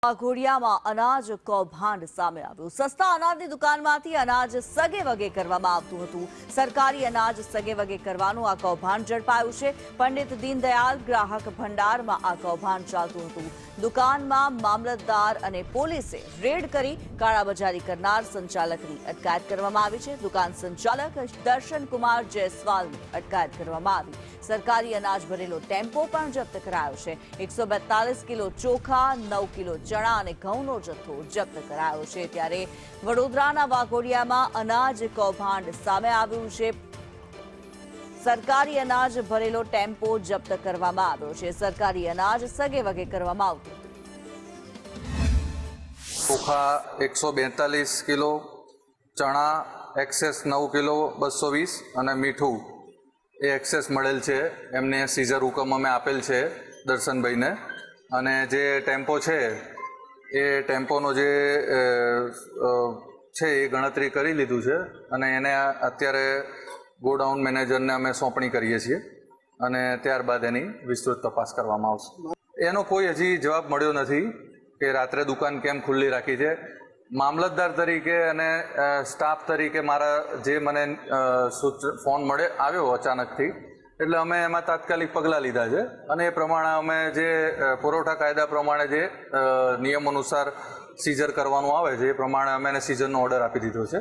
વાઘોડિયામાં અનાજ કૌભાંડ સામે આવ્યું। સસ્તા અનાજની દુકાનમાંથી અનાજ સગે વગે કરવામાં આવતું હતું। સરકારી અનાજ સગે વગે કરવાનું આ કૌભાંડ ઝડપાયું છે। પંડિત દીનદયાળ ગ્રાહક ભંડારમાં આ કૌભાંડ ચાલતું હતું। દુકાનમાં મામલતદાર અને પોલીસે રેડ કરી કાળાબજારી કરનાર સંચાલકની અટકાયત કરવામાં આવી છે। દુકાન સંચાલક દર્શનકુમાર જયસ્વાલની અટકાયત કરવામાં આવી। સરકારી અનાજ ભરેલો ટેમ્પો પણ જપ્ત કરાયો છે। 142 કિલો ચોખા, 9 કિલો ચણા અને ઘઉંનો જથ્થો જપ્ત કરાયો છે। ત્યારે વડોદરાના વાઘોડિયામાં અનાજ કૌભાંડ સામે આવ્યું છે। સરકારી અનાજ ભરેલો ટેમ્પો જપ્ત કરવામાં આવ્યો છે। સરકારી અનાજ સગે વગે કરવામાં આવતું ચોખા 142 કિલો, ચણા એક્સેસ 9 કિલો 220 અને મીઠું એ એક્સેસ મળેલ છે। એમને સીઝર હુકમ અમે આપેલ છે દર્શનભાઈને, અને જે ટેમ્પો છે એ ટેમ્પોનો જે છે એ ગણતરી કરી લીધું છે અને એને અત્યારે ગોડાઉન મેનેજરને અમે સોંપણી કરીએ છીએ અને ત્યારબાદ એની વિસ્તૃત તપાસ કરવામાં આવશે। એનો કોઈ હજી જવાબ મળ્યો નથી કે રાત્રે દુકાન કેમ ખુલ્લી રાખી છે। મામલતદાર તરીકે અને સ્ટાફ તરીકે મારા જે મને ફોન આવ્યો અચાનકથી, એટલે અમે એમાં તાત્કાલિક પગલાં લીધા છે અને એ પ્રમાણે અમે જે પુરવઠા કાયદા પ્રમાણે જે નિયમ અનુસાર સીઝર કરવાનું આવે છે એ પ્રમાણે અમે એને સીઝરનો ઓર્ડર આપી દીધો છે।